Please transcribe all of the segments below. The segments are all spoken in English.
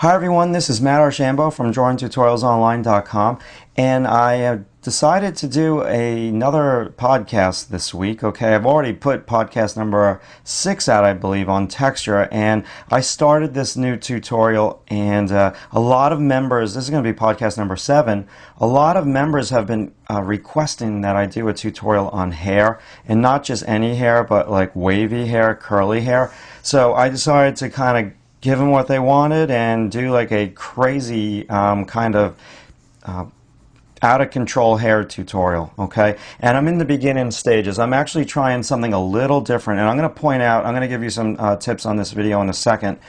Hi everyone, this is Matt Archambault from DrawingTutorialsOnline.com, and I have decided to do another podcast this week. Okay, I've already put podcast number 6 out, I believe, on Texture, and I started this new tutorial, and a lot of members, this is going to be podcast number 7, a lot of members have been requesting that I do a tutorial on hair, and not just any hair, but like wavy hair, curly hair. So I decided to kind of give them what they wanted and do like a crazy kind of out of control hair tutorial. Okay, and I'm in the beginning stages. I'm actually trying something a little different, and I'm going to point out, I'm going to give you some tips on this video in a second.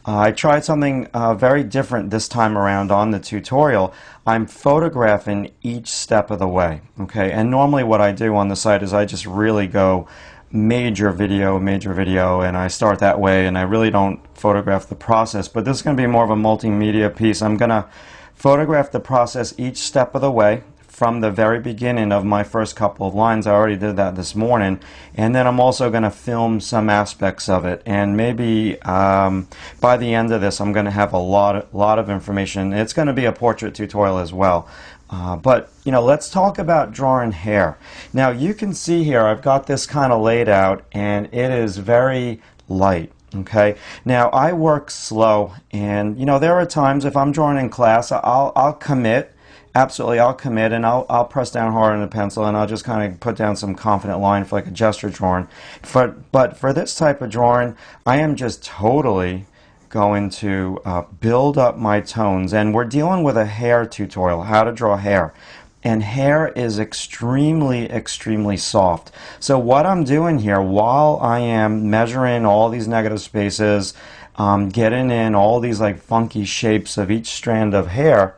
I tried something very different this time around on the tutorial. I'm photographing each step of the way. Okay, and normally what I do on the site is I just really go major video, and I start that way, and I really don't photograph the process. But this is going to be more of a multimedia piece. I'm going to photograph the process each step of the way from the very beginning of my first couple of lines. I already did that this morning, and then I'm also going to film some aspects of it, and maybe by the end of this I'm going to have a lot of information. It's going to be a portrait tutorial as well. But you know, let's talk about drawing hair. Now you can see here I've got this kind of laid out, and it is very light. Okay, now I work slow, and you know, there are times if I'm drawing in class, I'll commit. Absolutely, I'll commit, and I'll press down hard on the pencil, and I'll just kind of put down some confident line for like a gesture drawing. But for this type of drawing, I am just totally going to build up my tones, and we're dealing with a hair tutorial, how to draw hair, and hair is extremely soft. So what I'm doing here, while I am measuring all these negative spaces, getting in all these like funky shapes of each strand of hair,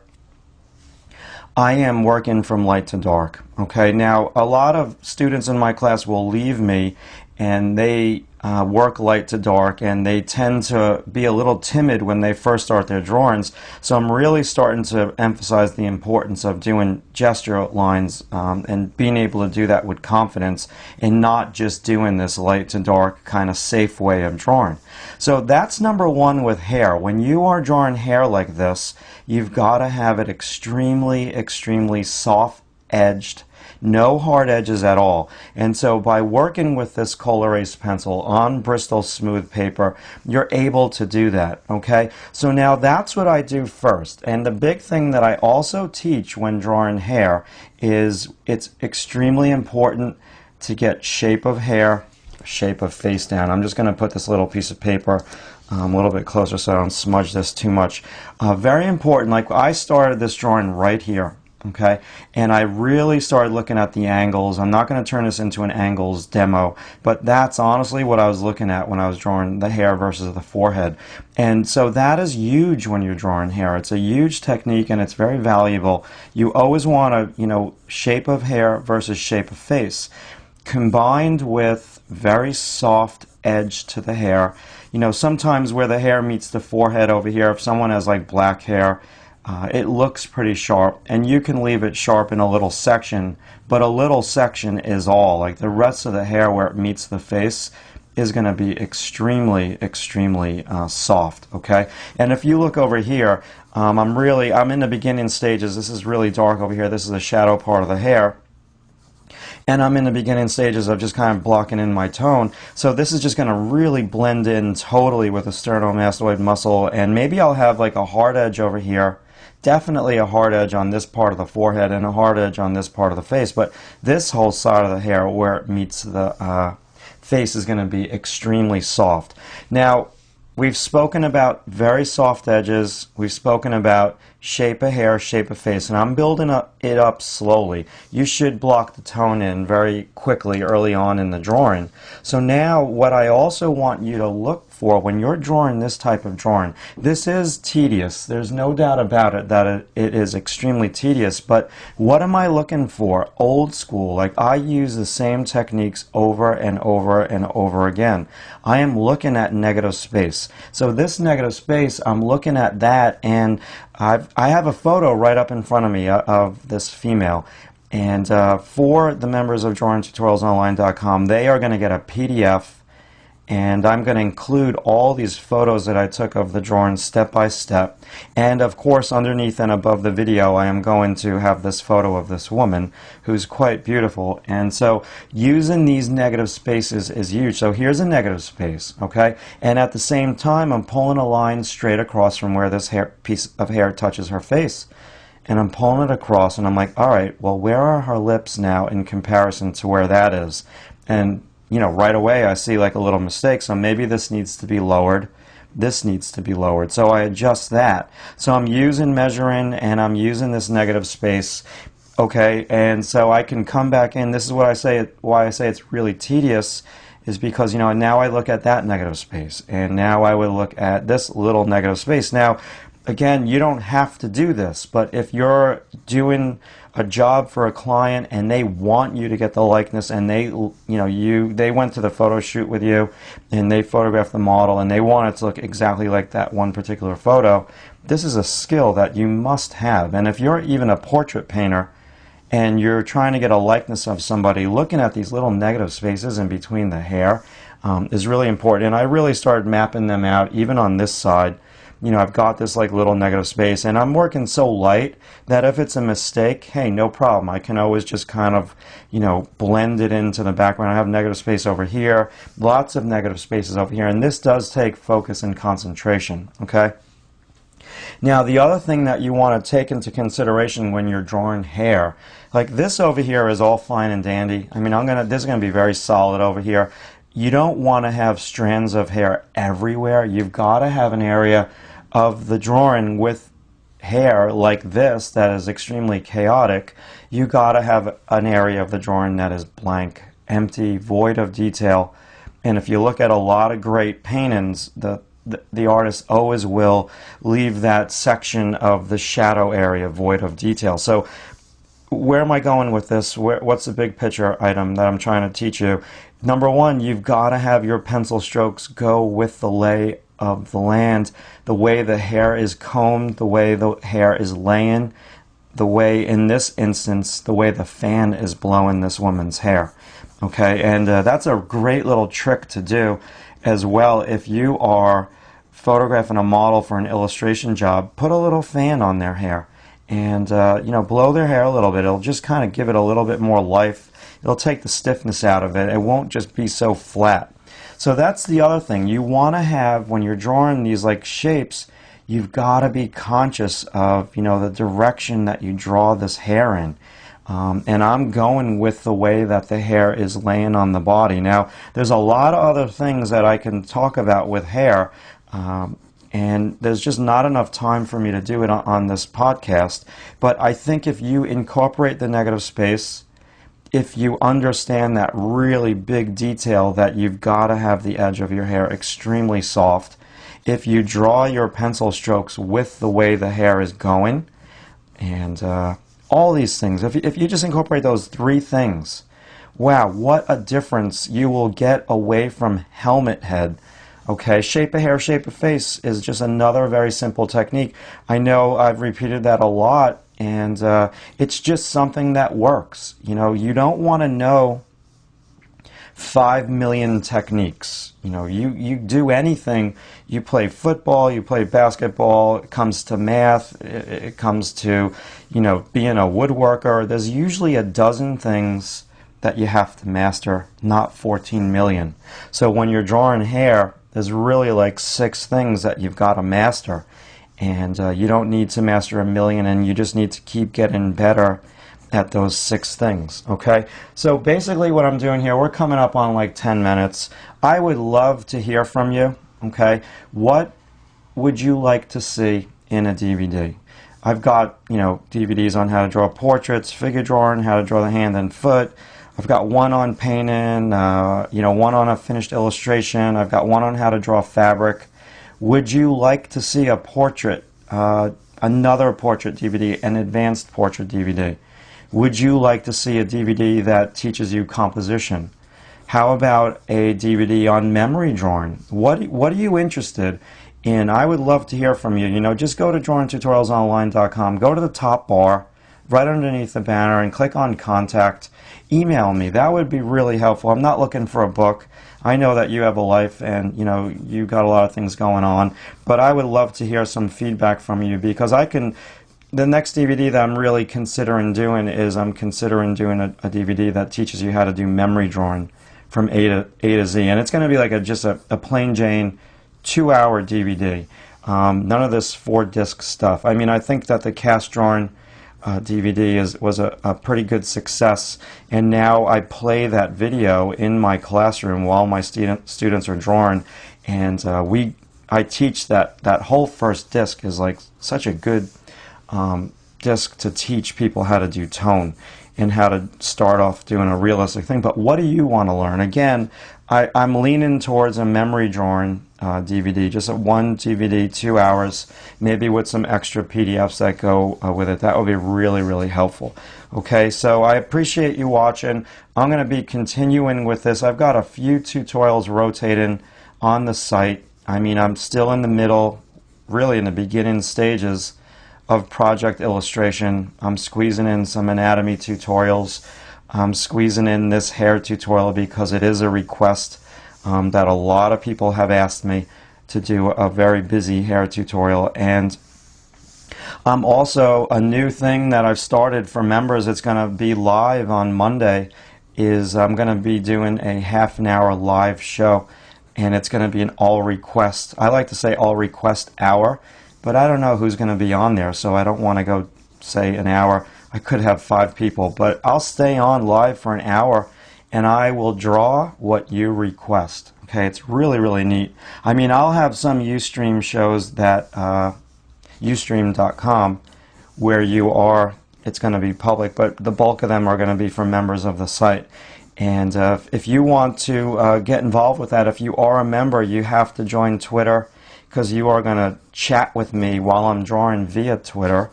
I am working from light to dark. Okay, now a lot of students in my class will leave me and they work light to dark, and they tend to be a little timid when they first start their drawings. So I'm really starting to emphasize the importance of doing gesture lines and being able to do that with confidence, and not just doing this light to dark kind of safe way of drawing. So that's number one with hair. When you are drawing hair like this, you've got to have it extremely soft edged, no hard edges at all. And so by working with this Col-Erase pencil on Bristol smooth paper, you're able to do that. Okay, so now that's what I do first. And the big thing that I also teach when drawing hair is it's extremely important to get shape of hair, shape of face down. I'm just going to put this little piece of paper a little bit closer so I don't smudge this too much. Very important. Like, I started this drawing right here. Okay, and I really started looking at the angles. I'm not going to turn this into an angles demo, but that's honestly what I was looking at when I was drawing the hair versus the forehead. And so that is huge when you're drawing hair. It's a huge technique, and it's very valuable. You always want to, you know, shape of hair versus shape of face, combined with very soft edge to the hair. You know, sometimes where the hair meets the forehead over here, if someone has like black hair, it looks pretty sharp, and you can leave it sharp in a little section, but a little section is all. Like, the rest of the hair where it meets the face is going to be extremely soft. Okay, and if you look over here, I'm in the beginning stages. This is really dark over here. This is the shadow part of the hair. And I'm in the beginning stages of just kind of blocking in my tone. So this is just going to really blend in totally with the sternomastoid muscle, and maybe I'll have like a hard edge over here. Definitely a hard edge on this part of the forehead and a hard edge on this part of the face, but this whole side of the hair where it meets the face is going to be extremely soft. Now, we've spoken about very soft edges, we've spoken about shape of hair, shape of face, and I'm building it up slowly. You should block the tone in very quickly early on in the drawing. So now what I also want you to look for when you're drawing this type of drawing, this is tedious. There's no doubt about it that it is extremely tedious, but what am I looking for? Old school. Like, I use the same techniques over and over again. I am looking at negative space. So this negative space, I'm looking at that, and I have a photo right up in front of me of this female, and for the members of DrawingTutorialsOnline.com, they are going to get a PDF And I'm going to include all these photos that I took of the drawing step by step. And of course, underneath and above the video, I am going to have this photo of this woman who's quite beautiful. And so using these negative spaces is huge. So here's a negative space, okay? And at the same time, I'm pulling a line straight across from where this piece of hair touches her face. And I'm pulling it across, and I'm like, all right, well, where are her lips now in comparison to where that is? And you know, right away I see like a little mistake, so maybe this needs to be lowered, this needs to be lowered, so I adjust that. So I'm using measuring, and I'm using this negative space, okay, and so I can come back in. This is what I say, why I say it's really tedious, is because, you know, now I look at that negative space, and now I would look at this little negative space. Now, again, you don't have to do this, but if you're doing a job for a client and they want you to get the likeness, and they went to the photo shoot with you and they photographed the model and they want it to look exactly like that one particular photo, this is a skill that you must have. And if you're even a portrait painter and you're trying to get a likeness of somebody, looking at these little negative spaces in between the hair is really important. And I really started mapping them out even on this side. You know, I've got this like little negative space, and I'm working so light that if it's a mistake, hey, no problem. I can always just kind of, you know, blend it into the background. I have negative space over here, lots of negative spaces over here, and this does take focus and concentration, okay? Now, the other thing that you want to take into consideration when you're drawing hair, like this over here is all fine and dandy. I mean, this is going to be very solid over here. You don't want to have strands of hair everywhere. You've got to have an area of the drawing with hair like this that is extremely chaotic. You got to have an area of the drawing that is blank, empty, void of detail. And if you look at a lot of great paintings, the artist always will leave that section of the shadow area void of detail. So where am I going with this? What's the big picture item that I'm trying to teach you? Number one, you've got to have your pencil strokes go with the lay of the land, the way the hair is combed, the way the hair is laying, the way, in this instance, the way the fan is blowing this woman's hair. Okay, and that's a great little trick to do as well. If you are photographing a model for an illustration job, put a little fan on their hair and you know, blow their hair a little bit. It'll just kind of give it a little bit more life. It'll take the stiffness out of it. It won't just be so flat. So that's the other thing. You want to have, when you're drawing these like shapes, you've got to be conscious of, you know, the direction that you draw this hair in. And I'm going with the way that the hair is laying on the body. Now, there's a lot of other things that I can talk about with hair, and there's just not enough time for me to do it on this podcast. But I think if you incorporate the negative space, if you understand that really big detail that you've got to have the edge of your hair extremely soft, if you draw your pencil strokes with the way the hair is going, and all these things, if you just incorporate those three things, wow, what a difference you will get away from helmet head. Okay, shape of hair, shape of face is just another very simple technique. I know I've repeated that a lot, and it's just something that works. You know, you don't want to know 5 million techniques. You know, you do anything. You play football, you play basketball, it comes to math, it comes to, you know, being a woodworker. There's usually a dozen things that you have to master, not 14 million. So when you're drawing hair, there's really like 6 things that you've got to master. And you don't need to master 1 million, and you just need to keep getting better at those 6 things, okay? So basically what I'm doing here, we're coming up on like 10 minutes. I would love to hear from you, okay? What would you like to see in a DVD? I've got, you know, DVDs on how to draw portraits, figure drawing, how to draw the hand and foot. I've got one on painting, you know, one on a finished illustration. I've got one on how to draw fabric. Would you like to see a portrait, another portrait DVD, an advanced portrait DVD? Would you like to see a DVD that teaches you composition? How about a DVD on memory drawing? What are you interested in? I would love to hear from you. You know, just go to drawingtutorialsonline.com, go to the top bar, right underneath the banner and click on contact. Email me. That would be really helpful. I'm not looking for a book. I know that you have a life and you got a lot of things going on, but I would love to hear some feedback from you, because the next DVD that I'm really considering doing is I'm considering doing a DVD that teaches you how to do memory drawing from A to Z, and it's going to be like just a plain Jane 2-hour DVD. None of this 4-disc stuff. I mean, I think that the cast drawing DVD was a pretty good success, and now I play that video in my classroom while my students are drawing, and I teach that whole first disc is like such a good disc to teach people how to do tone and how to start off doing a realistic thing. But what do you want to learn? Again, I'm leaning towards a memory drawing DVD, just a 1 DVD, 2 hours, maybe with some extra PDFs that go with it. That would be really, really helpful. Okay, so I appreciate you watching. I'm going to be continuing with this. I've got a few tutorials rotating on the site. I mean, I'm still in the middle, really in the beginning stages of project illustration. I'm squeezing in some anatomy tutorials. I'm squeezing in this hair tutorial because it is a request that a lot of people have asked me to do a very busy hair tutorial. And also a new thing that I've started for members, it's going to be live on Monday, is I'm going to be doing a half-an-hour live show, and it's going to be an all request. I like to say all request hour, but I don't know who's going to be on there, so I don't want to go say an hour. I could have 5 people, but I'll stay on live for an hour and I will draw what you request. Okay, it's really, really neat. I mean, I'll have some Ustream shows that Ustream.com where it's going to be public, but the bulk of them are going to be for members of the site. And if you want to get involved with that, if you are a member, you have to join Twitter, because you are going to chat with me while I'm drawing via Twitter.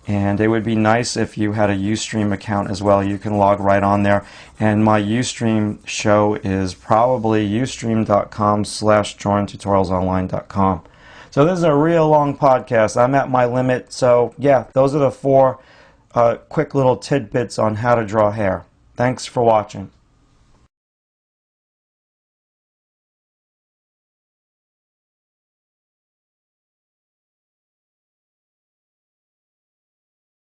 And it would be nice if you had a Ustream account as well. You can log right on there. And my Ustream show is probably ustream.com/drawingtutorialsonline.com. So this is a real long podcast. I'm at my limit. So yeah, those are the 4 quick little tidbits on how to draw hair. Thanks for watching.